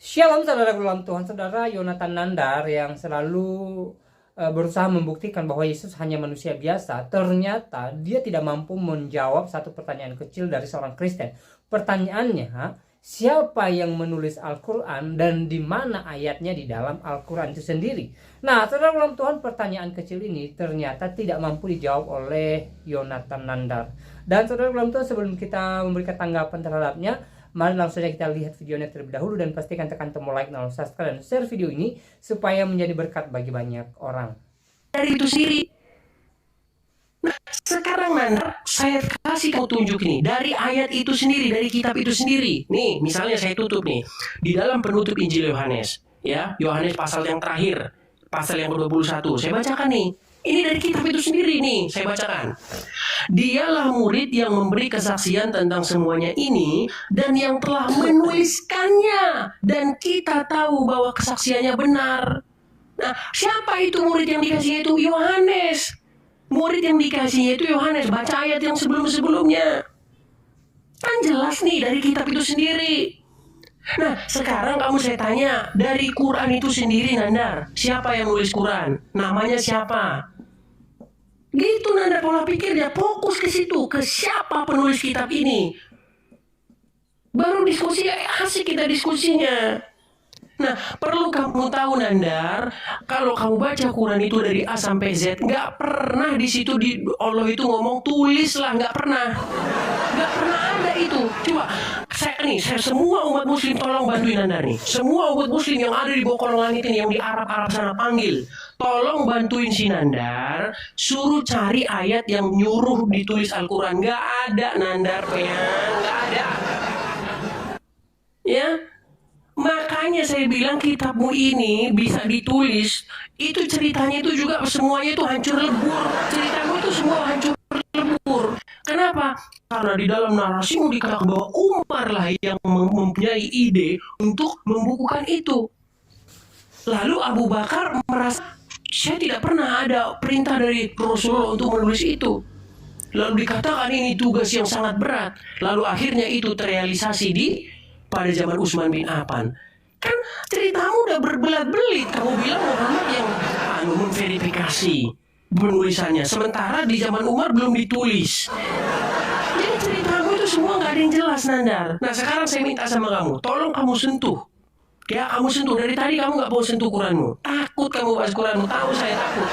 Shalom saudara dalam Tuhan, saudara Yonatan Nandar yang selalu berusaha membuktikan bahwa Yesus hanya manusia biasa. Ternyata dia tidak mampu menjawab satu pertanyaan kecil dari seorang Kristen. Pertanyaannya, siapa yang menulis Al-Quran dan di mana ayatnya di dalam Al-Quran itu sendiri? Nah, saudara dalam Tuhan, pertanyaan kecil ini ternyata tidak mampu dijawab oleh Yonatan Nandar. Dan saudara dalam Tuhan, sebelum kita memberikan tanggapan terhadapnya, mari langsung saja kita lihat videonya terlebih dahulu dan pastikan tekan tombol like, dan subscribe dan share video ini supaya menjadi berkat bagi banyak orang. Dari itu sendiri. Nah, sekarang Nanda, saya kasih kamu tunjuk nih dari ayat itu sendiri, dari kitab itu sendiri. Nih, misalnya saya tutup nih di dalam penutup Injil Yohanes, ya, Yohanes pasal yang terakhir, pasal yang ke-21. Saya bacakan nih. Ini dari kitab itu sendiri nih, saya bacakan. Dialah murid yang memberi kesaksian tentang semuanya ini dan yang telah menuliskannya, dan kita tahu bahwa kesaksiannya benar. Nah, siapa itu murid yang dikasihnya itu? Yohanes. Murid yang dikasihnya itu Yohanes. Baca ayat yang sebelum-sebelumnya. Kan jelas nih dari kitab itu sendiri. Nah, sekarang kamu saya tanya, dari Quran itu sendiri, Nandar, siapa yang nulis Quran? Namanya siapa? Gitu Nanda pola pikirnya, fokus ke situ, ke siapa penulis kitab ini. Baru diskusi, asik kita diskusinya. Nah, perlu kamu tahu Nandar, kalau kamu baca Quran itu dari A sampai Z, nggak pernah di situ Allah itu ngomong tulislah, nggak pernah ada itu. Coba, saya semua umat Muslim tolong bantuin Nandar nih. Semua umat Muslim yang ada di bawah kolong langit ini, yang di Arab sana panggil, tolong bantuin si Nandar, suruh cari ayat yang nyuruh ditulis Al-Quran. Nggak ada Nandar, nggak ada. Ya. Makanya saya bilang kitabmu ini bisa ditulis, itu ceritanya itu juga semuanya itu hancur lebur. Ceritamu itu semua hancur lebur. Kenapa? Karena di dalam narasimu dikatakan bahwa Umar lah yang mempunyai ide untuk membukukan itu. Lalu Abu Bakar merasa, saya tidak pernah ada perintah dari Rasulullah untuk menulis itu. Lalu dikatakan ini tugas yang sangat berat. Lalu akhirnya itu terrealisasi pada zaman Utsman bin Affan. Kan ceritamu udah berbelat-belit. Kamu bilang Muhammad yang memverifikasi penulisannya, sementara di zaman Umar belum ditulis. Jadi ceritamu itu semua nggak ada yang jelas, Nandar. Nah, sekarang saya minta sama kamu, tolong kamu sentuh. Ya, kamu sentuh. Dari tadi kamu nggak mau sentuh Quranmu. Takut kamu bahas Quranmu. Tahu saya takut.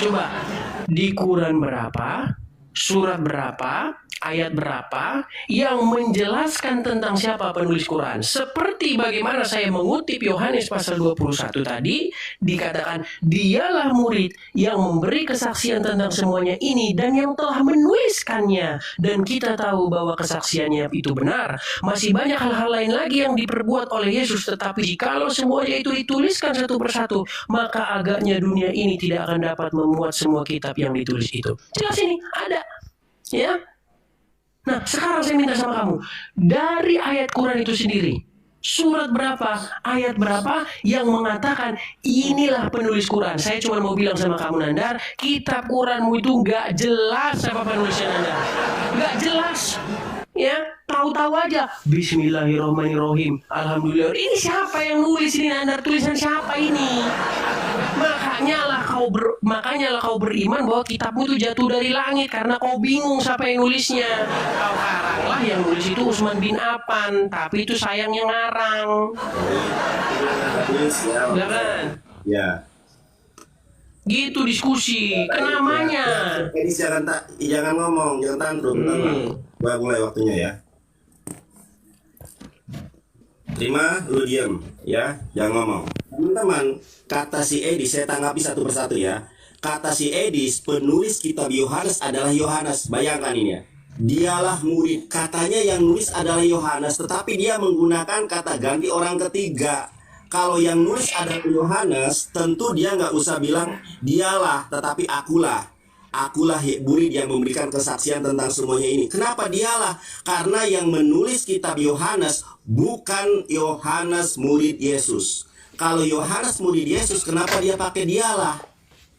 Coba, di Quran berapa, surat berapa, ayat berapa yang menjelaskan tentang siapa penulis Quran. Seperti bagaimana saya mengutip Yohanes pasal 21 tadi, dikatakan dialah murid yang memberi kesaksian tentang semuanya ini dan yang telah menuliskannya, dan kita tahu bahwa kesaksiannya itu benar. Masih banyak hal-hal lain lagi yang diperbuat oleh Yesus, tetapi jikalau semuanya itu dituliskan satu persatu, maka agaknya dunia ini tidak akan dapat memuat semua kitab yang ditulis itu. Jelas ini ada, ya. Nah, sekarang saya minta sama kamu, dari ayat Quran itu sendiri, surat berapa, ayat berapa yang mengatakan inilah penulis Quran. Saya cuma mau bilang sama kamu Nandar, kitab Quranmu itu gak jelas siapa penulisnya Nandar. Gak jelas. Ya, tahu-tahu aja Bismillahirrahmanirrahim, Alhamdulillah. Ini siapa yang nulis ini Nandar? Tulisan siapa ini? Makanya lah kau beriman bahwa kitabmu itu jatuh dari langit karena kau bingung siapa yang nulisnya. Kau karanglah yang nulis itu Utsman bin Affan, tapi itu sayangnya ngarang. Ya kan? Ya. Gitu diskusi. Kenamanya. Ini jangan ngomong, jangan tantrum. Mulai waktunya ya. Terima, lu diam ya, jangan ngomong. Teman-teman, kata si Edis saya tanggapi satu persatu ya. Kata si Edis, penulis kitab Yohanes adalah Yohanes. Bayangkan ini ya. Dialah murid. Katanya yang nulis adalah Yohanes, tetapi dia menggunakan kata ganti orang ketiga. Kalau yang nulis adalah Yohanes, tentu dia nggak usah bilang dialah, tetapi akulah. Akulah murid yang memberikan kesaksian tentang semuanya ini. Kenapa dialah? Karena yang menulis kitab Yohanes bukan Yohanes murid Yesus. Kalau Yohanes murid Yesus, kenapa dia pakai dialah?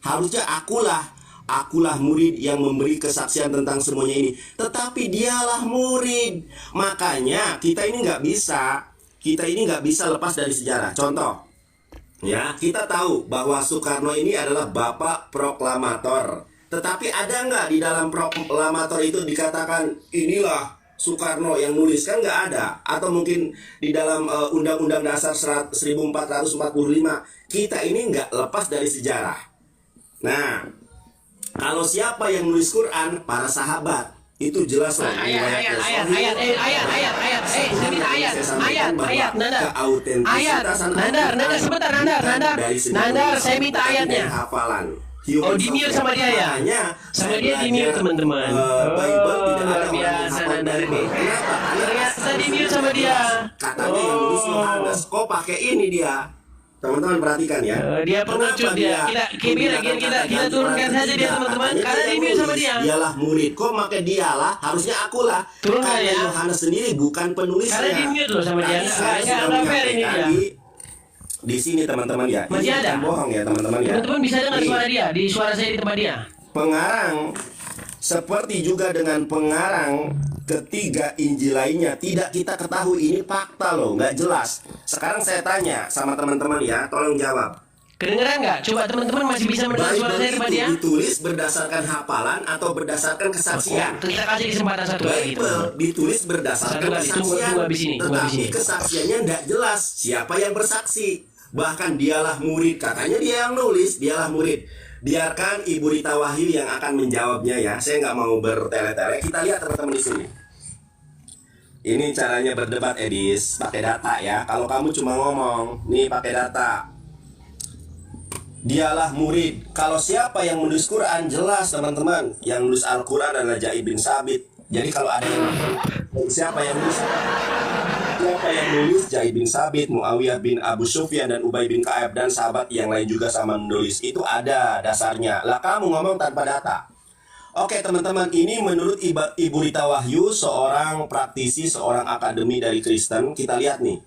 Harusnya akulah. Akulah murid yang memberi kesaksian tentang semuanya ini. Tetapi dialah murid. Makanya kita ini nggak bisa kita ini nggak bisa lepas dari sejarah. Contoh, ya, kita tahu bahwa Soekarno ini adalah bapak proklamator. Tetapi ada nggak di dalam proklamator itu dikatakan inilah Soekarno yang nulis? Kan nggak ada. Atau mungkin di dalam Undang-Undang Dasar 1445 kita ini nggak lepas dari sejarah. Nah, kalau siapa yang nulis Quran? Para sahabat. Itu jelas loh. Ayat, Nandar, saya minta ayatnya. Hafalan. Oh, di mute sama dia ya? Sama dia di mute, teman-teman. Bible tidak ada Luar biasa Nandar ini. Kenapa? Ternyata di mute sama dia. Katanya yang nulis Yohanes, kok pakai ini dia? Teman-teman perhatikan ya. Dia pengecut dia. Kita turunkan saja dia, teman-teman. Karena di mute sama dia. Dialah murid. Kok pakai dialah? Harusnya akulah. Turunkan Karena ya. Yohanes sendiri bukan penulisnya. Karena di mute loh sama dia. Tadi saya Nggak sudah fair ini menyampaikan dia. di sini teman-teman ya. Masih Ini ada? bukan bohong ya teman-teman ya. Teman-teman bisa dengar Nih, suara dia. Di suara saya di tempat dia. pengarang seperti juga dengan pengarang ketiga Injil lainnya tidak kita ketahui. Ini fakta loh, nggak jelas. Sekarang saya tanya sama teman-teman ya, tolong jawab. Kedengeran nggak? Coba teman-teman masih bisa mendengar suara Bible saya di tempat itu dia? ditulis berdasarkan hafalan atau berdasarkan kesaksian? Kita kasih kesempatan satu lagi. Bible ditulis berdasarkan Satu lagi, tunggu kesaksian, habis ini, tunggu habis tetapi ini. kesaksiannya tidak jelas siapa yang bersaksi. Bahkan dialah murid, katanya dia yang nulis, dialah murid. Biarkan Ibu Rita Wahyu yang akan menjawabnya ya. Saya nggak mau bertele-tele. Kita lihat teman-teman di sini. Ini caranya berdebat, Edis, pakai data ya. Kalau kamu cuma ngomong, nih pakai data. Dialah murid. Kalau siapa yang menulis Quran jelas teman-teman. Yang menulis Al-Quran adalah Zaid bin Sabit. Jadi kalau ada yang siapa yang nulis? Siapa yang nulis? Zaid bin Sabit, Muawiyah bin Abu Sufyan dan Ubay bin Ka'ab dan sahabat yang lain juga sama menulis. Itu ada dasarnya. Lah kamu ngomong tanpa data. Oke teman-teman, ini menurut Ibu Rita Wahyu, seorang praktisi, seorang akademi dari Kristen. Kita lihat nih.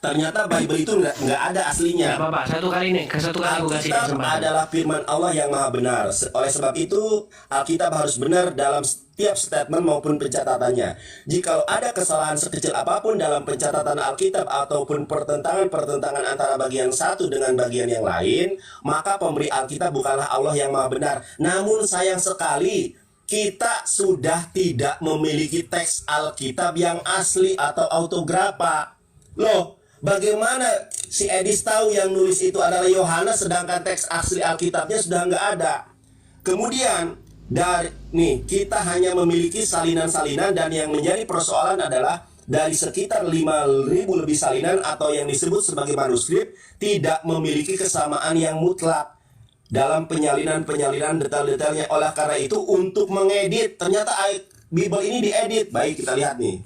Ternyata Bible itu nggak ada aslinya. Nggak apa-apa, satu kali aku kasih Alkitab kesempatan. adalah firman Allah yang maha benar. Oleh sebab itu, Alkitab harus benar dalam setiap statement maupun pencatatannya. Jika ada kesalahan sekecil apapun dalam pencatatan Alkitab ataupun pertentangan antara bagian satu dengan bagian yang lain, maka pemberi Alkitab bukanlah Allah yang maha benar. Namun sayang sekali, kita sudah tidak memiliki teks Alkitab yang asli atau autografa. Loh, bagaimana si Edis tahu yang nulis itu adalah Yohanes sedangkan teks asli Alkitabnya sudah nggak ada? Kemudian kita hanya memiliki salinan-salinan dan yang menjadi persoalan adalah dari sekitar 5.000 lebih salinan atau yang disebut sebagai manuskrip tidak memiliki kesamaan yang mutlak dalam penyalinan detail-detailnya. Oleh karena itu untuk mengedit ternyata Bible ini diedit. Baik, kita lihat nih.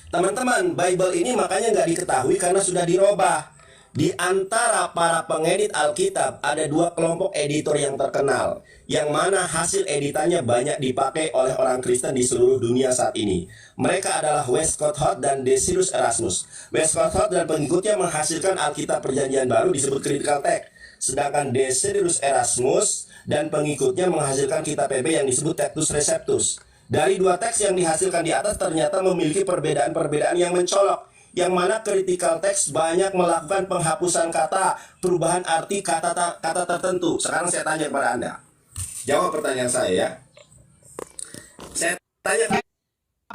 Teman-teman, Bible ini makanya nggak diketahui karena sudah dirubah. Di antara para pengedit Alkitab ada dua kelompok editor yang terkenal, yang mana hasil editannya banyak dipakai oleh orang Kristen di seluruh dunia saat ini. Mereka adalah Westcott Hort dan Desiderius Erasmus. Westcott Hort dan pengikutnya menghasilkan Alkitab Perjanjian Baru disebut Critical Text, sedangkan Desiderius Erasmus dan pengikutnya menghasilkan kitab PB yang disebut Textus Receptus. Dari dua teks yang dihasilkan di atas ternyata memiliki perbedaan-perbedaan yang mencolok, yang mana critical text banyak melakukan penghapusan kata, perubahan arti kata tertentu. Sekarang saya tanya kepada Anda, jawab pertanyaan saya ya. Saya tanya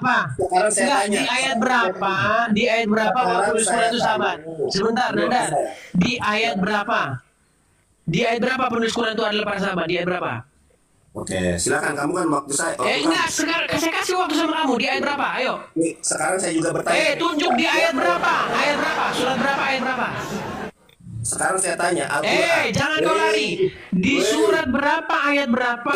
Apa? sekarang saya Enggak, tanya. di ayat berapa waktu penulis Quran itu sahabat? Sebentar, Nandar. Di ayat berapa? Di ayat berapa penulis Quran itu adalah para sahabat? Di ayat berapa? Oke, silakan kamu kan waktu saya. Enggak, sekarang saya kasih waktu sama kamu. Di ayat berapa? Ayo. Nih, sekarang saya juga bertanya. Tunjuk di ayat berapa? Ayat berapa? Surat berapa? Ayat berapa? Sekarang saya tanya. Al-Quran. Jangan kau lari. Di surat berapa? Ayat berapa?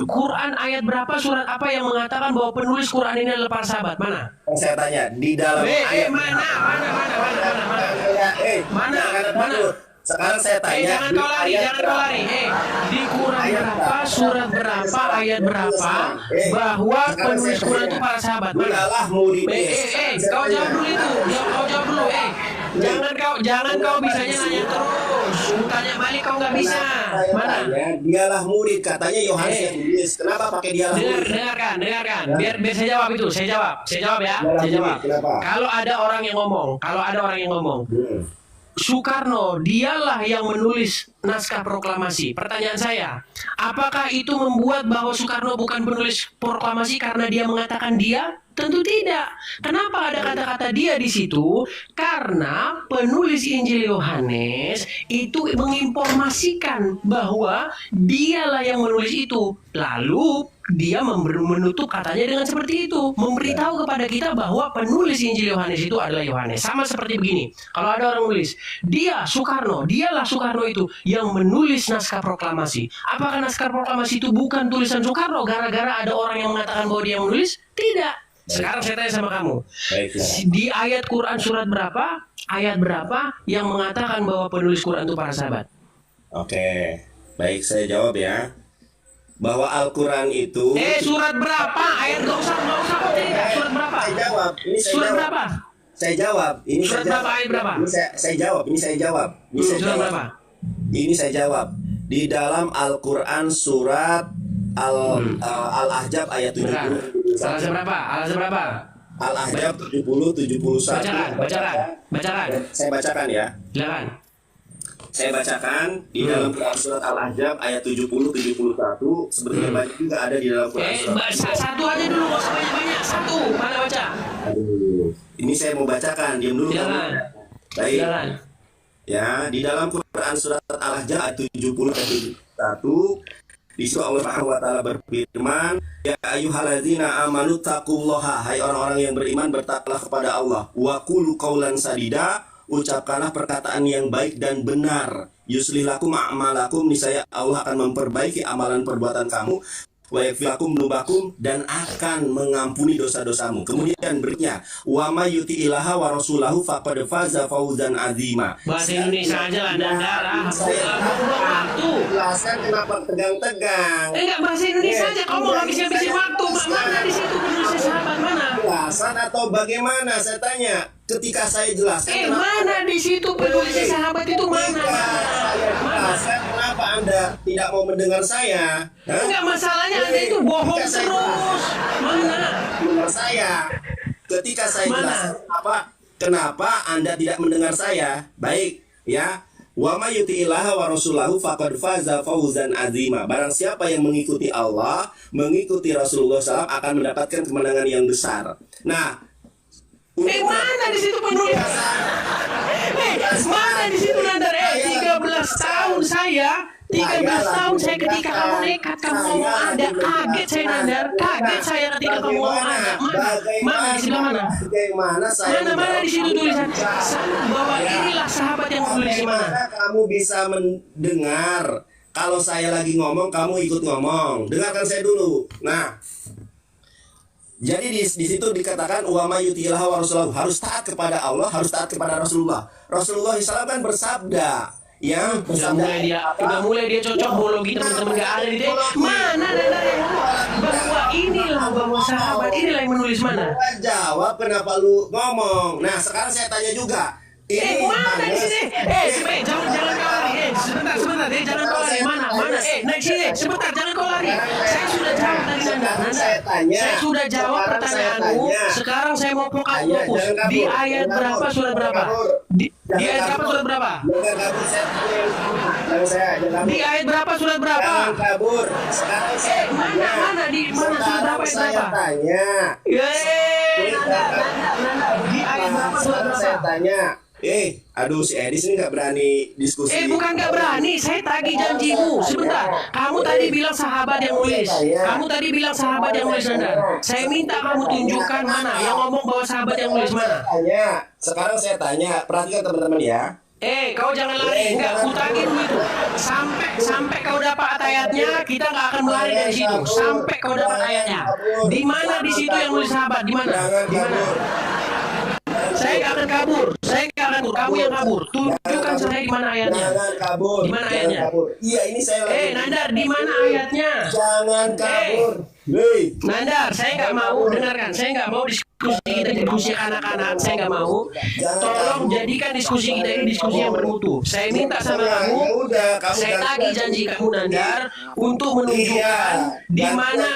Quran ayat berapa? Surat apa yang mengatakan bahwa penulis Quran ini adalah para sahabat? Mana? Saya tanya di dalam ayat Mana? Mana? Sekarang saya tanya. Jangan kau lari. Di Quran berapa? Surat berapa? Ayat berapa? Bahwa penulis Quran itu para sahabat? Mana? Adalah murid. Kau jawab dulu itu. Kau jawab dulu. Jangan kau bisanya nanya terus. Suruh tanya balik kau nggak bisa. Saya Mana? tanya, dialah murid, katanya Yohanes yang tulis. Kenapa pakai dialah murid? Dengarkan. Biar saya jawab itu. Saya jawab ya. Dialah Saya jawab. murid, kenapa? Kalau ada orang yang ngomong, Soekarno dialah yang menulis naskah proklamasi. Pertanyaan saya, apakah itu membuat bahwa Soekarno bukan penulis proklamasi karena dia mengatakan dia? Tentu tidak. Kenapa ada kata-kata dia di situ? Karena penulis Injil Yohanes itu menginformasikan bahwa dialah yang menulis itu. Lalu dia menutup katanya dengan seperti itu, memberitahu kepada kita bahwa penulis Injil Yohanes itu adalah Yohanes. Sama seperti begini, kalau ada orang nulis, dialah Soekarno itu yang menulis naskah proklamasi. Apakah naskah proklamasi itu bukan tulisan Soekarno gara-gara ada orang yang mengatakan bahwa dia yang menulis? Tidak. Sekarang saya tanya sama kamu, di ayat Quran surat berapa, ayat berapa yang mengatakan bahwa penulis Quran itu para sahabat? Oke, baik, saya jawab ya. Bahwa Al-Quran itu Surat berapa? Ayat nggak usah kok cerita. Surat berapa? Saya jawab. Ini saya Surat jawab. berapa? Saya jawab. Ini Surat saya jawab. berapa, ayat berapa? Ini saya jawab. Ini saya jawab. Ini saya Surat jawab. berapa? Ini saya jawab. Di dalam Al-Quran surat Al-Ahzab ayat Bentar. 70. Al-Ahzab berapa? Al-Ahzab berapa? Al-Ahzab 70-71. Bacakan. Saya bacakan ya. Silakan. Saya bacakan di dalam Quran surat Al-Ahzab ayat 70-71. Sebetulnya banyak juga ada di dalam Quran surat. Satu aja dulu, nggak usah banyak-banyak. Satu, mana baca? Aduh, ini saya mau bacakan. Diam dulu. Silakan. Baik. Silakan. Ya, di dalam Quran surat Al-Ahzab ayat 70-71 di situ Allah Subhanahu wa taala berfirman, "Ya ayyuhalladzina amanu taqullaha," hai orang-orang yang beriman bertakwalah kepada Allah. "Wa qulu qaulan sadida," ucapkanlah perkataan yang baik dan benar. "Yuslih lakum a'malakum," niscaya Allah akan memperbaiki amalan perbuatan kamu. "Wa yaghfir lakum dzunubakum," dan akan mengampuni dosa-dosamu. Kemudian berikutnya, "Wa may yuti'illaha wa rasulahu faqad faza fawzan 'azima." Bahasa Indonesia aja lah, darah. Buang waktu. Jelaskan kenapa tegang-tegang. Enggak, bahasa Indonesia aja. Kamu mau habis-habisin waktu. Mana di situ penulisnya sahabat mana? Jelasan atau bagaimana? Saya tanya. Ketika saya jelaskan Mana di situ penulisnya sahabat itu mana? saya jelaskan kenapa Anda tidak mau mendengar saya? Hah? Enggak, masalahnya Anda itu bohong terus. Mana? Mendengar saya. Ketika saya Mana? jelaskan kenapa Anda tidak mendengar saya? Baik, ya. Wa may yuti'illaha wa rasulahu faqad faza fawzan 'azima. Barang siapa yang mengikuti Allah, mengikuti Rasulullah SAW akan mendapatkan kemenangan yang besar. Nah, Mana di situ penulis? Mana di situ Nandar? 13 tahun saya. 13 tahun saya ketika kamu nekat kamu ngomong ada. Kaget saya Nandar. Kaget saya ketika kamu ngomong ada. Mana di sebelah mana? Bagaimana saya Mana di situ tulisan bahwa inilah sahabat yang menulis di mana? Bagaimana kamu bisa mendengar kalau saya lagi ngomong kamu ikut ngomong? Dengarkan saya dulu. Nah, jadi di situ dikatakan wa may yuti'illaha wa rasulahu, harus taat kepada Allah, harus taat kepada Rasulullah. Rasulullah SAW kan bersabda, ya, Udah mulai dia cocok biologi teman-teman gak ada di dia. Mana Nandar yang ngomong bahwa inilah bahwa sahabat inilah yang menulis mana? Jawab kenapa lu ngomong. Nah, sekarang saya tanya juga. Mana di sini? Jangan kau lari. Sebentar, jangan kau lari. Mana? Naik sini. Sebentar, jangan kau lari. Saya sudah jawab dari Nanda. Saya sudah jawab pertanyaanmu. Sekarang saya mau fokus. Di ayat berapa, surat berapa? Di ayat berapa, surat berapa? Di ayat berapa, surat berapa? Jangan kabur. Sekarang saya Mana di mana surat berapa, ayat saya berapa? tanya. Nanda. Di ayat berapa, surat Sekarang saya berapa? tanya. Aduh, si Edis ini nggak berani diskusi. Bukan gak berani, saya tagih janjimu. Sebentar, kamu tadi bilang sahabat yang nulis. Nanda. Saya minta kamu tunjukkan mana yang ngomong bahwa sahabat yang nulis mana. Sekarang saya tanya, perhatikan teman-teman ya. Kau jangan lari, enggak, ku tagih dulu itu. Sampai kau dapat ayatnya, kita nggak akan melari dari situ. Sampai kau dapat ayatnya. Di mana di situ yang nulis sahabat? Di mana? Di mana? Saya nggak akan kabur. Kamu yang kabur. Tunjukkan saya di mana ayatnya. Jangan kabur. Di mana ayatnya? Iya, ini saya lagi. Nandar, di mana ayatnya? Jangan kabur. Hei, Nandar, saya nggak mau dengarkan. Saya nggak mau diskusi kita diskusi anak-anak. Saya nggak mau. Tolong jadikan diskusi kita ini diskusi yang bermutu. Saya minta sama kamu. ya udah, kamu Saya gantian tagih janji kamu Nandar untuk menunjukkan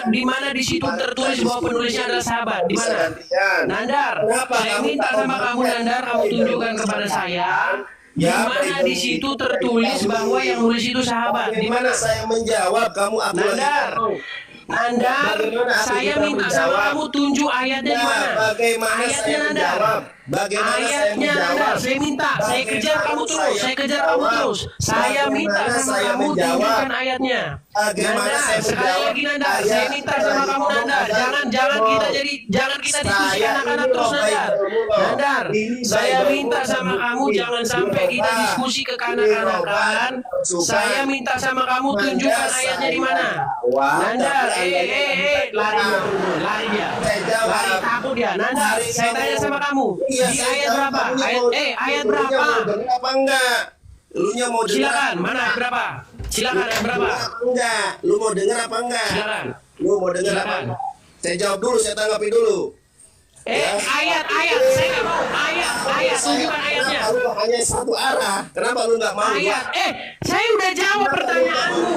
di mana di situ tertulis bahwa penulisnya adalah sahabat. Di mana? Nandar, saya minta sama kamu Nandar, kamu tunjukkan kepada saya. Di mana di situ tertulis bahwa yang nulis itu sahabat? Di mana? Saya menjawab, kamu aku Nandar, Nandar, saya minta sama kamu tunjuk ayatnya di mana? Bagaimana Ayatnya saya Nandar. menjawab? Bagaimana saya Ayatnya menjawab? Nandar, saya minta, saya kejar kamu terus, saya kejar kamu terus. Saya minta Bagaimana sama saya kamu menjawab? tunjukkan ayatnya. Bagaimana Nandar, saya sekali menjawab? lagi Nandar, saya Ayat minta sama lagi kamu ngomong Nandar, Nandar. jangan kita diskusi Saya anak-anak ini terus loh, Nandar. baik, Nandar, ini saya baik, minta sama kamu jangan sampai kita diskusi kekanak-kanakan. Saya minta sama kamu tunjukkan ayatnya di mana. Nandar, lari dia. Lari takut dia. Nandar, saya tanya sama kamu, di ayat berapa? Ayat berapa? Apa enggak? Lu nya mau dengar? Silakan, mana ayat berapa? Silakan ayat berapa? Enggak. Lu mau dengar apa enggak? Silakan. Lu mau dengar apa? Silakan. Saya jawab dulu, saya tanggapi dulu. Ayat, saya nggak mau ayat, tunjukkan ayatnya. Kenapa lu hanya satu arah? Kenapa lu nggak mau? Ayat, saya udah jawab pertanyaanmu.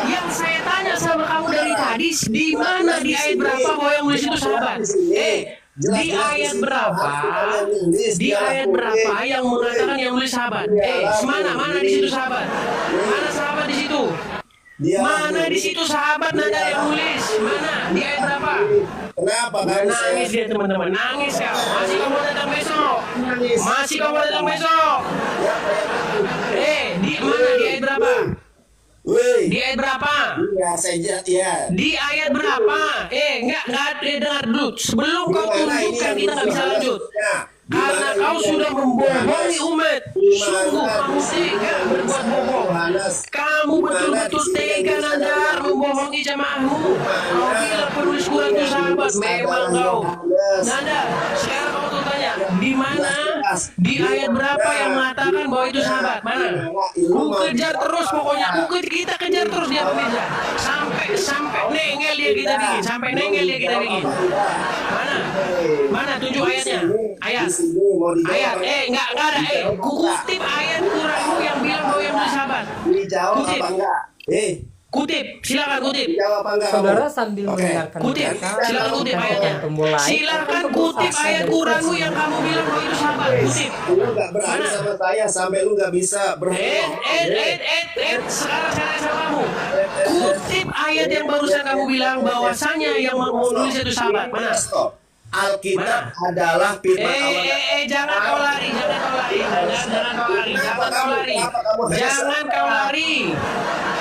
Yang saya tanya sama kamu dari tadi, di mana di ayat berapa bahwa yang nulis itu sahabat? Di ayat berapa? Di ayat berapa yang mengatakan yang nulis sahabat? Mana di situ sahabat? Mana sahabat di situ? Mana di situ sahabat Nanda yang nulis? Mana? Di ayat berapa? Kenapa kamu Nangis dia teman-teman, nangis kau. Masih kamu datang besok? Masih kamu datang besok? Di mana di ayat berapa? Woi, Di ayat berapa? ya saya ya. Di ayat berapa? Enggak dengar dulu. Sebelum kau tunjukkan kita nggak bisa lanjut. Karena kau sudah membohongi umat. Sungguh kamu tega berbuat bohong. Kamu betul-betul tega Nandar membohongi jamaahmu. Kau bilang penulis Quran itu sahabat. Memang kau. Nandar, sekarang kau tuh tanya, di mana? Di ayat berapa yang mengatakan bahwa itu sahabat? Mana? Ku kejar terus pokoknya. Kita kejar terus dia pemirsa. Sampai nengel dia kita bikin. Sampai nengel dia kita bikin. Mana? Tunjuk ayatnya. Ayat. Enggak ada. Kutip ayat Quranmu yang bilang bahwa yang nulis sahabat. Dijawab Kutip. apa enggak? Kutip, silakan kutip. Dijawab apa enggak? Saudara kamu? sambil Oke. mendengarkan Kutip, mereka, silakan kutip tekan ayatnya. tombol like, Silakan untuk kutip fase ayat dari Quranmu versi. yang kamu bilang bahwa itu sahabat. Kutip. Lu nggak berani Mana? sama saya sampai lu nggak bisa berbohong. Sekarang saya sama kamu. Kutip ayat yang barusan kamu bilang bahwasanya yang menulis itu sahabat. Mana? Stop. Alkitab adalah firman Allah. Jangan kau lari. Jangan kau lari.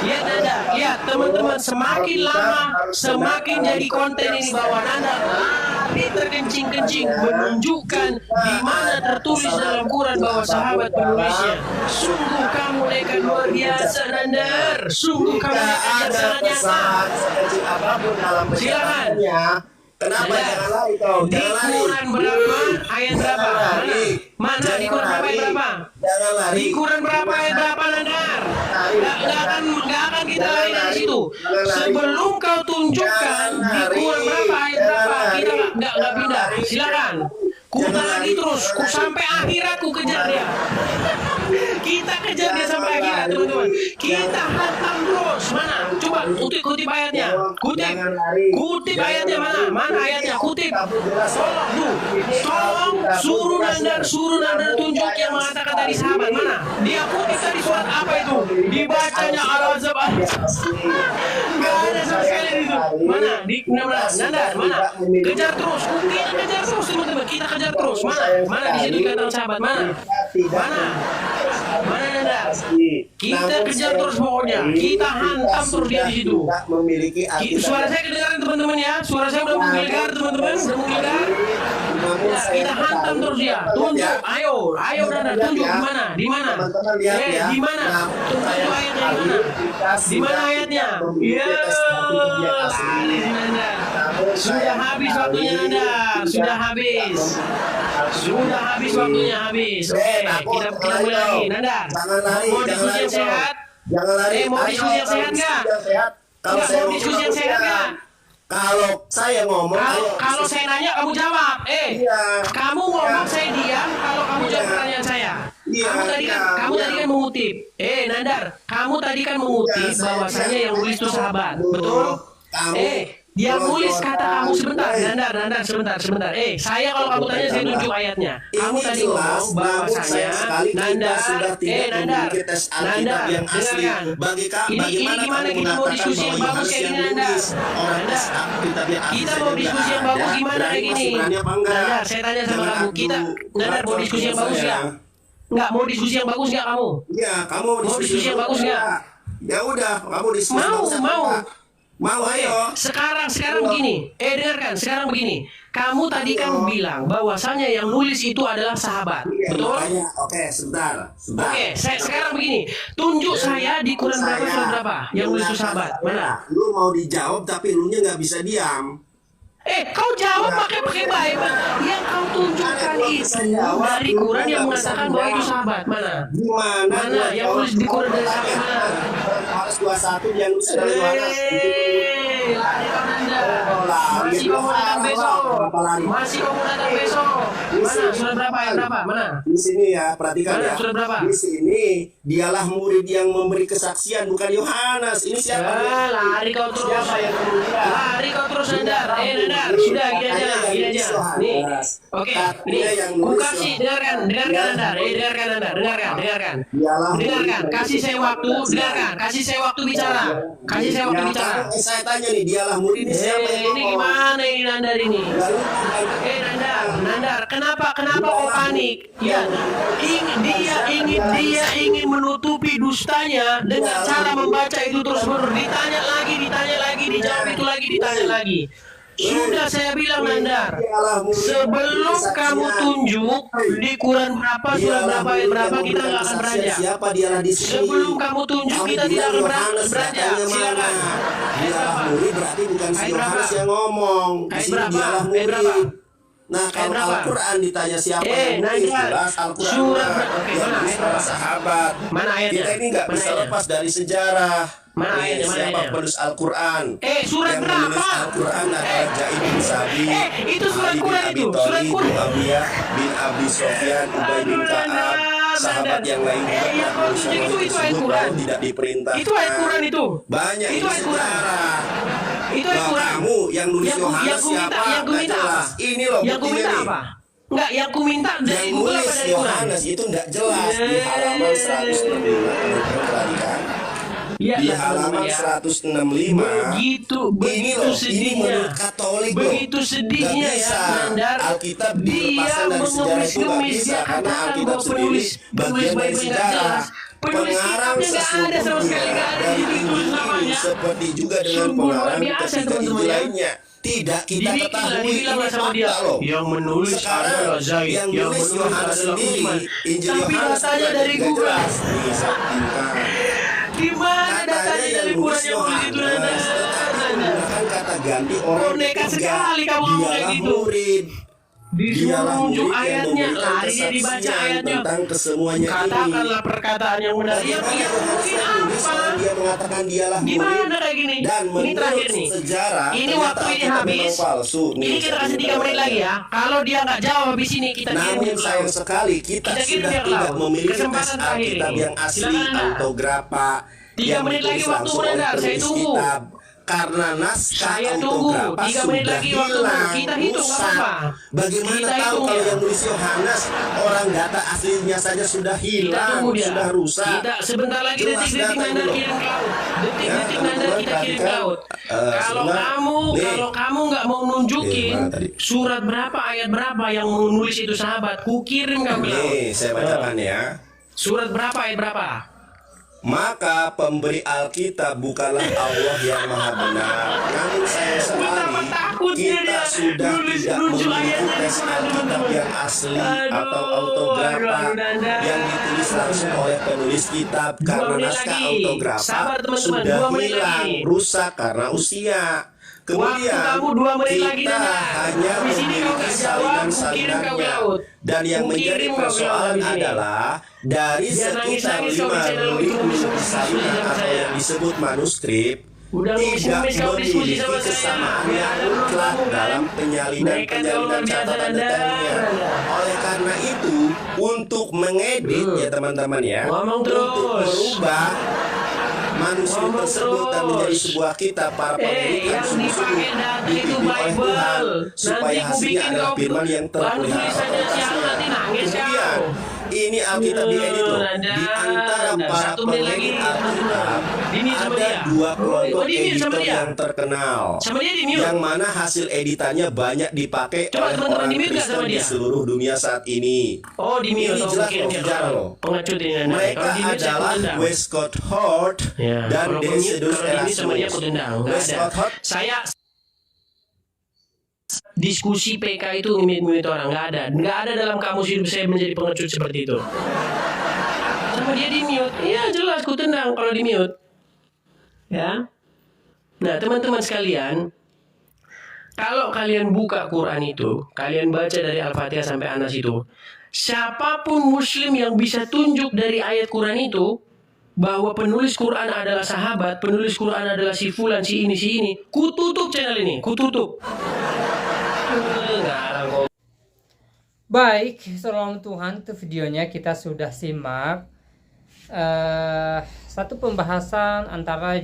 Lihat Nanda, lihat teman-teman, semakin lama semakin jadi konten ini bahwa Nanda lari terkencing-kencing menunjukkan di mana tertulis dalam Quran bahwa sahabat penulisnya. Sungguh kamu nekat luar biasa Nandar. Sungguh kamu Tidak nekat yang ada sangat nyata. pesan sekecil apapun dalam Silakan. penjelasannya. Kenapa Nanda, jangan lari kau? di Jangan lari. Quran berapa ayat berapa? Jangan lari. Mana di Quran berapa ayat berapa? Jangan lari. Di Quran berapa ayat berapa Nandar? Nggak akan kita lari dari situ. Sebelum kau tunjukkan di Quran berapa ayat berapa, kita nggak pindah. Silakan. Ku tagih terus, ku sampai akhirat ku kejar dia. Kita kejar dia sampai akhirat teman-teman. Kita hantam terus. Mana? Coba kutip ayatnya. Kutip ayatnya mana? Mana ayatnya? Kutip. Tolong suruh Nandar tunjuk yang mengatakan tadi sahabat. Mana? Dia kutip tadi surat apa itu? Dibacanya Al-Azab. Gak ada sama sekali di situ. Mana? Di Nandar, mana? Kejar terus. Kita kejar terus teman-teman. Kita kejar terus. Mana di situ dikatakan sahabat? Mana Nandar? Kita kejar terus pokoknya. Kita hantam terus dia di situ. Suara saya kedengaran teman-teman ya. Suara saya udah menggelegar teman-teman. Udah menggelegar. Ya, kita hantam terus dia. Tunjuk. Ayo Nandar. Tunjuk di mana? Di mana? Di mana? Tunjuk ayatnya di mana? Di mana ayatnya? Ya, lari si Nandar. Sudah habis waktunya Nandar. Sudah habis waktunya habis. Oke, kita mulai lagi. Nandar, mau diskusi yang sehat? Jangan lari. Mau diskusi yang sehat nggak? Kalau saya Mau diskusi yang sehat nggak? Kalau saya ngomong, Kalau saya nanya kamu jawab. Iya. Kamu ngomong saya diam kalau kamu jawab pertanyaan saya. Iya, Kamu tadi kan mengutip. Nandar, kamu tadi kan mengutip Iya, bahwasanya saya yang nulis itu sahabat. Betul. Betul? Kamu Dia nulis bodoh. kata kamu sebentar, Nandar, sebentar. Saya kalau kamu tanya saya tunjuk ayatnya. Kamu Ini tadi jelas, ngomong namun bahwasanya sayang sekali kita Nandar, sudah tidak Nandar, memiliki tes Alkitab yang asli. dengarkan. Bagaimana Ini gimana kamu kita mau mengatakan diskusi yang bahwa bagus Yohanes kayak yang gini, Nandar? nulis orang tes Alkitab yang asli Kita saja mau nggak diskusi yang ada? bagus gimana Berani kayak masih gini? berani apa enggak? Nandar, saya tanya sama Jangan kamu. Nandar mau diskusi yang bagus nggak? Nggak mau diskusi yang bagus nggak kamu? Iya, kamu Mau diskusi yang bagus nggak? Ya udah, kamu diskusi Mau, bagus apa mau. enggak? Mau, ayo. Sekarang begini. Dengarkan, sekarang begini. Kamu tadi kan bilang bahwasanya yang nulis itu adalah sahabat. Iya, Betul? makanya, oke, sebentar. Sekarang begini. Tunjuk saya di Quran berapa surat berapa yang nulis itu sahabat. Mana? Lu mau dijawab tapi lu nya nggak bisa diam. Kau jawab pakai baik. Yang kau tunjukkan itu dari Quran yang mengatakan bahwa itu sahabat. Mana? Gimana? Mana yang nulis di Quran dari sahabat mana? Yohanes 21 dia nulis dari Yohanes. Lari kau Nanda. lari. Masih kau mau datang besok. Kenapa lari? Masih kau mau datang besok. Mana surat berapa ayat berapa? Mana? Di sini ya, perhatikan Mana, ya. surat berapa? Di sini dialah murid yang memberi kesaksian, bukan Yohanes. Ini siapa? Lari kau terus. Siapa yang kemudian? Lari kau terus Nandar. Nandar, sudah gini aja. Nih. Oke, nih. Ku kasih dengarkan Nandar. Dengarkan. Dengarkan, kasih saya waktu, kasih saya waktu bicara. Saya tanya nih, dialah murid ini siapa yang Ini ngomong? gimana ini Nandar ini? Nandar, kenapa kau panik? Ya, dia ingin menutupi dustanya dengan cara membaca itu terus menerus. Ditanya lagi, dijawab itu lagi, ditanya lagi. Sudah saya bilang Nandar, sebelum kamu tunjuk di Quran berapa, surat berapa, ayat berapa, kita nggak akan beranjak. Siapa dialah di sini? Sebelum kamu tunjuk, kita tidak akan beranjak. Silakan. Dialah murid berarti bukan si Ayat Yohanes berapa? yang ngomong. Di Ayat sini berapa? dialah Ayat berapa? murid. Nah, kalau berapa? Al-Quran ditanya siapa yang nulis, Nandar, jelas Al-Quran surat berapa? Oke, yang mana nulis ayat para berapa? sahabat. Mana ayatnya? Kita ini nggak Mana bisa ayatnya? lepas dari sejarah. Mana Nih, ayatnya? Mana siapa ayatnya? penulis Al-Quran? Surat yang berapa? menulis Al-Quran adalah Jaid bin Sabi, itu surat Ali bin Quran Abi itu, surat Thalib, Quran. Muawiyah bin Abi Sofyan, Ubay bin Ka'ab, sahabat yang lain juga yang kau tunjuk itu ayat tersebut Quran. lalu tidak diperintahkan. Itu ayat Quran itu. Banyak Itu ini ayat Quran. sejarah. Itu ayat Nah, Quran. kamu yang nulis Yang Yohanes ku minta, siapa? yang ku Nggak minta apa? jelas. Ini loh Yang ku buktinya minta nih. apa? Enggak, yang ku minta Yang dari Google apa nulis dari Quran? Yohanes itu nggak jelas di halaman 165. Tadi kan? Ya, Di teman-teman halaman ya. 165. Begitu Ini loh, ini sedihnya. menurut Katolik loh. Begitu sedihnya Nggak ya, bisa. Nandar. Alkitab Dia dilepaskan dari sejarah itu nggak mengemis-ngemis, bisa dia karena katakan Alkitab bahwa sendiri penulis bagian dari Bible nggak sejarah. jelas. Penulis Pengarang kitabnya nggak ada sama sekali, nggak ada dari di situ Injil namanya. ini seperti juga dengan Sungguh luar pengarang biasa, ketiga teman-teman Injil ya. lainnya. Tidak kita ketahui dibilang ini sama dia, fakta loh. yang menulis Sekarang adalah Zaid, yang yang nulis menulis Yohanes adalah sendiri, Utsman. Injil Tapi Yohanes datanya juga dari nggak Google. jelas. Bisa pintar. Di mana Katanya datanya yang dari nulis Quran yang begitu Yohanes, tetapi menggunakan kata ganti orang Oh, nekat ketiga. sekali kamu ngomong kayak Dialah gitu. murid. Dialah Tunjuk murid yang ayatnya, memberikan lari dia dibaca kesaksian ayatnya. tentang kesemuanya ini. Katakanlah perkataan yang benar. Yang mungkin apa? Dia mengatakan dialah murid. Gimana kayak gini? Dan Ini terakhir menurut nih. sejarah, Ini ternyata waktu ini Alkitab habis. memang palsu. Nih, Ini kita kasih 3 menit lagi ya. Kalau dia nggak jawab habis ini kita kirim Namun dia ke sayang laut. sekali kita Kita kirim sudah dia ke tidak laut. memiliki tes Kesempatan terakhir Alkitab ini. yang asli, Silakan Anda. autografa 3 yang menit lagi ditulis waktu langsung oleh beredar. Saya penulis tunggu. kitab. Karena naskah Saya tunggu. autografa 3 menit sudah lagi waktu. hilang, Kita hitung, nggak rusak. apa-apa. Bagaimana Kita tahu hitung kalau ya. yang nulis Yohanes orang data aslinya saja sudah Kita hilang, tunggu dia. sudah rusak. Kita sebentar lagi Jelas detik-detik data Nanda itu loh. kirim ke laut. Detik-detik Ya, Nanda teman-teman, kita kirim ke perhatikan. laut. Kalau Sebentar. Nih. kamu nggak mau nunjukin Mana tadi? surat berapa ayat berapa yang menulis itu sahabat, ku kirim kamu ke laut. Nih, saya bacakan ya. Surat berapa ayat berapa? Maka pemberi Alkitab bukanlah Allah yang maha benar. Namun sayang sekali Betapa takutnya kita dia sudah nulis tidak nunjuk memiliki ayatnya di tes Quran, Alkitab teman-teman. yang asli Aduh, atau autografa aduh, Nanda. yang ditulis langsung oleh penulis kitab karena menit naskah lagi. autografa Sabar, teman-teman. sudah 2 menit hilang, lagi. rusak karena usia. Kemudian Waktu kamu 2 menit lagi, kita Nanda. hanya Di sini kau memiliki nggak jawab, ku kirim kau ke salinan-salinannya. laut. Dan yang Ku menjadi kirim kau ke laut persoalan di sini. adalah dari Jangan sekitar nangis-nangis kau di channel 5.000 itu, bisa salinan sama atau saya. yang disebut manuskrip Udah tidak ngemis kau diskusi memiliki sama saya. kesamaan Nggak yang ada mutlak menurut kamu, dalam kan? penyalinan Nekat kau luar biasa, catatan Nanda. detailnya. Oleh karena itu, untuk mengedit ya teman-teman ya, Ngomong untuk terus. merubah manuskrip Ngomong tersebut dan terus. menjadi sebuah kitab para pengeditan yang sungguh-sungguh dipakai data itu dibimbing oleh Tuhan Bible. supaya Nanti ku hasilnya bikin adalah kau firman yang baru terpelihara tulisannya siapa nanti nangis kemudian kau. ini Alkitab diedit loh. Nanda, Di antara Nanda, para 1 menit lagi. pengedit Alkitab Di-mute sama ada dia. 2 kelompok Oh, di-mute sama editor dia. yang terkenal. Sama dia di-mute. Yang mana hasil editannya banyak dipakai Coba oleh teman-teman orang di-mute nggak Kristen sama di dia? seluruh dunia saat ini. Oh, di mute. Ini jelas loh, sejarah loh. Pengecut ini Nanda. Mereka Kalau di mute saya adalah tendang. Westcott Hort Ya, dan kalau di mute, Desidus kalau di mute sama dia aku Erasmus. tendang. Nggak ada. Westcott Hort Saya diskusi PK itu nge-mute orang nggak ada dalam kamus hidup saya menjadi pengecut seperti itu. Sama dia di mute, ya jelas ku tendang kalau di mute. Ya. Nah teman-teman sekalian, kalau kalian buka Quran itu, kalian baca dari Al-Fatihah sampai Anas itu, siapapun Muslim yang bisa tunjuk dari ayat Quran itu bahwa penulis Quran adalah sahabat, penulis Quran adalah si fulan, si ini, ku tutup channel ini, ku tutup. Ngarang kok. Baik, salam Tuhan, itu videonya kita sudah simak. Satu pembahasan antara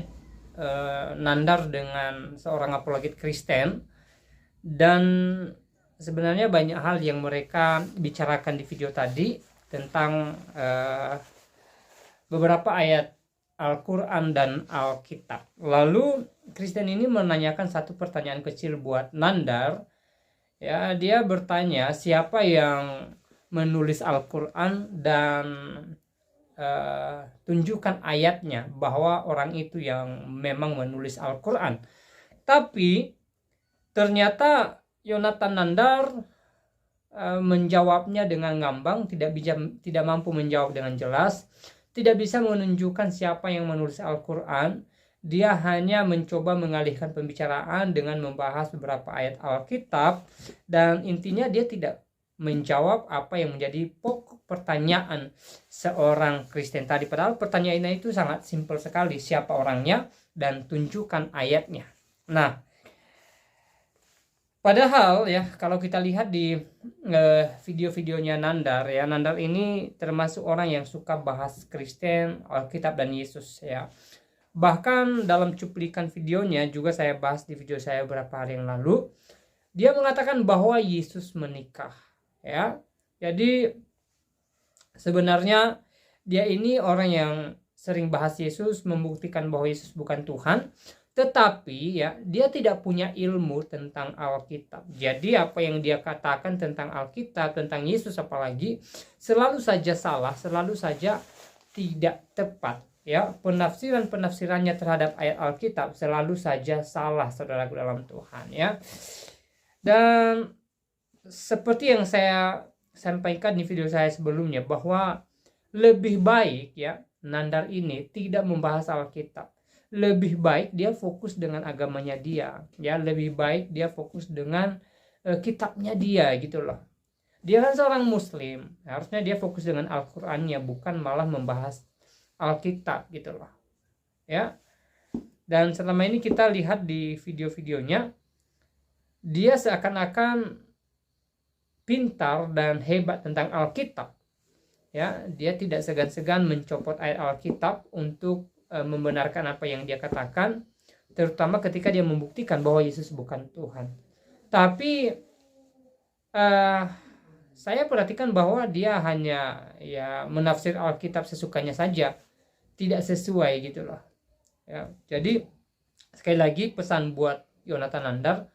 Nandar dengan seorang apologet Kristen, dan sebenarnya banyak hal yang mereka bicarakan di video tadi tentang beberapa ayat Al-Quran dan Alkitab. Lalu Kristen ini menanyakan satu pertanyaan kecil buat Nandar. Ya, dia bertanya siapa yang menulis Al-Quran dan tunjukkan ayatnya bahwa orang itu yang memang menulis Al-Quran. Tapi ternyata Yonatan Nandar menjawabnya dengan ngambang, tidak mampu menjawab dengan jelas, tidak bisa menunjukkan siapa yang menulis Al-Quran. Dia hanya mencoba mengalihkan pembicaraan dengan membahas beberapa ayat Alkitab, dan intinya dia tidak menjawab apa yang menjadi pokok pertanyaan seorang Kristen tadi. Padahal pertanyaannya itu sangat simpel sekali, siapa orangnya dan tunjukkan ayatnya. Nah, padahal ya kalau kita lihat di video-videonya Nandar ya, Nandar ini termasuk orang yang suka bahas Kristen, Alkitab dan Yesus ya. Bahkan dalam cuplikan videonya juga saya bahas di video saya beberapa hari yang lalu, dia mengatakan bahwa Yesus menikah ya. Jadi sebenarnya dia ini orang yang sering bahas Yesus, membuktikan bahwa Yesus bukan Tuhan, tetapi ya dia tidak punya ilmu tentang Alkitab. Jadi apa yang dia katakan tentang Alkitab, tentang Yesus apalagi, selalu saja salah, selalu saja tidak tepat. Ya, penafsirannya terhadap ayat Alkitab selalu saja salah, saudaraku dalam Tuhan ya. Dan seperti yang saya sampaikan di video saya sebelumnya, bahwa lebih baik ya Nandar ini tidak membahas Alkitab. Lebih baik dia fokus dengan agamanya dia ya, lebih baik dia fokus dengan kitabnya dia gitu loh. Dia kan seorang muslim, harusnya dia fokus dengan Al-Qur'annya, bukan malah membahas Alkitab gitu loh ya. Dan selama ini kita lihat di video-videonya, dia seakan-akan pintar dan hebat tentang Alkitab ya. Dia tidak segan-segan mencopot ayat Alkitab untuk membenarkan apa yang dia katakan, terutama ketika dia membuktikan bahwa Yesus bukan Tuhan. Tapi saya perhatikan bahwa dia hanya ya menafsir Alkitab sesukanya saja, tidak sesuai gitu loh ya. Jadi sekali lagi pesan buat Yonatan Nandar,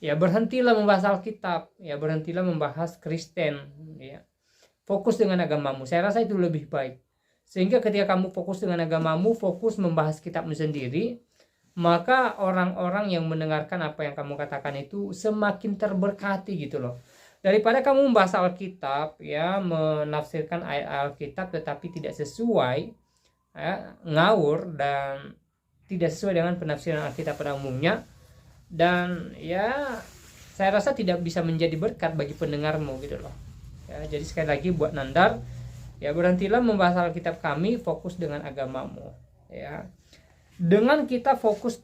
ya berhentilah membahas Alkitab, ya berhentilah membahas Kristen ya. Fokus dengan agamamu, saya rasa itu lebih baik. Sehingga ketika kamu fokus dengan agamamu, fokus membahas kitabmu sendiri, maka orang-orang yang mendengarkan apa yang kamu katakan itu semakin terberkati gitu loh. Daripada kamu membahas Alkitab ya, menafsirkan ayat Alkitab tetapi tidak sesuai ya, ngawur dan tidak sesuai dengan penafsiran Alkitab pada umumnya, dan ya saya rasa tidak bisa menjadi berkat bagi pendengarmu gitu loh ya. Jadi sekali lagi buat Nandar, ya berhentilah membahas Alkitab kami, fokus dengan agamamu ya. dengan kita fokus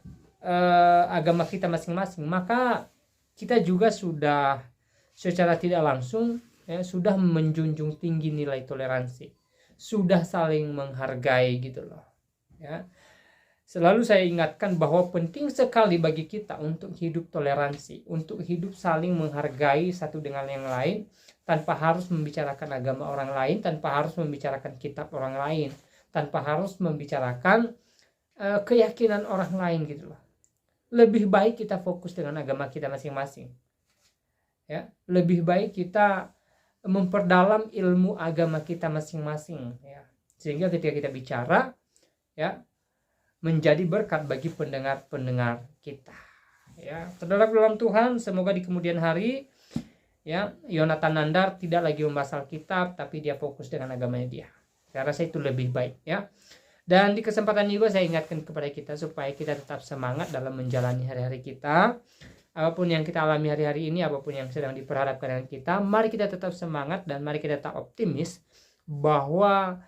agama kita masing-masing, maka kita juga sudah secara tidak langsung ya, sudah menjunjung tinggi nilai toleransi, sudah saling menghargai gitu loh ya. Selalu saya ingatkan bahwa penting sekali bagi kita untuk hidup toleransi, untuk hidup saling menghargai satu dengan yang lain, tanpa harus membicarakan agama orang lain, tanpa harus membicarakan kitab orang lain, tanpa harus membicarakan keyakinan orang lain gitu loh. Lebih baik kita fokus dengan agama kita masing-masing ya, lebih baik kita memperdalam ilmu agama kita masing-masing ya, sehingga ketika kita bicara ya menjadi berkat bagi pendengar-pendengar kita ya. Saudara dalam Tuhan, semoga di kemudian hari ya Yonatan Nandar tidak lagi membahas Alkitab, tapi dia fokus dengan agamanya dia. Saya rasa itu lebih baik ya. Dan di kesempatan juga saya ingatkan kepada kita supaya kita tetap semangat dalam menjalani hari-hari kita. Apapun yang kita alami hari-hari ini, apapun yang sedang diperhadapkan dengan kita, mari kita tetap semangat dan mari kita tetap optimis bahwa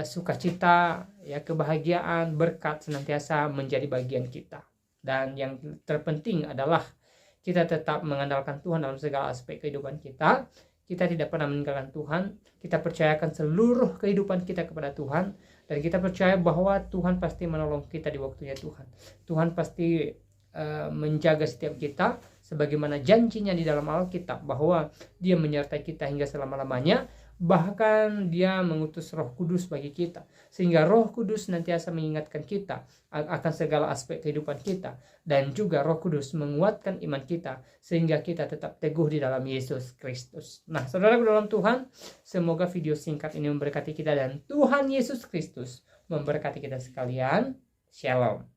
sukacita, ya kebahagiaan, berkat senantiasa menjadi bagian kita. Dan yang terpenting adalah kita tetap mengandalkan Tuhan dalam segala aspek kehidupan kita. Kita tidak pernah meninggalkan Tuhan. Kita percayakan seluruh kehidupan kita kepada Tuhan. Dan kita percaya bahwa Tuhan pasti menolong kita di waktunya Tuhan. Tuhan pasti menjaga setiap kita. Sebagaimana janjinya di dalam Alkitab. Bahwa dia menyertai kita hingga selama-lamanya. Bahkan dia mengutus Roh Kudus bagi kita. Sehingga Roh Kudus nantiasa mengingatkan kita akan segala aspek kehidupan kita. Dan juga Roh Kudus menguatkan iman kita. Sehingga kita tetap teguh di dalam Yesus Kristus. Nah, saudara dalam Tuhan, semoga video singkat ini memberkati kita. Dan Tuhan Yesus Kristus memberkati kita sekalian. Shalom.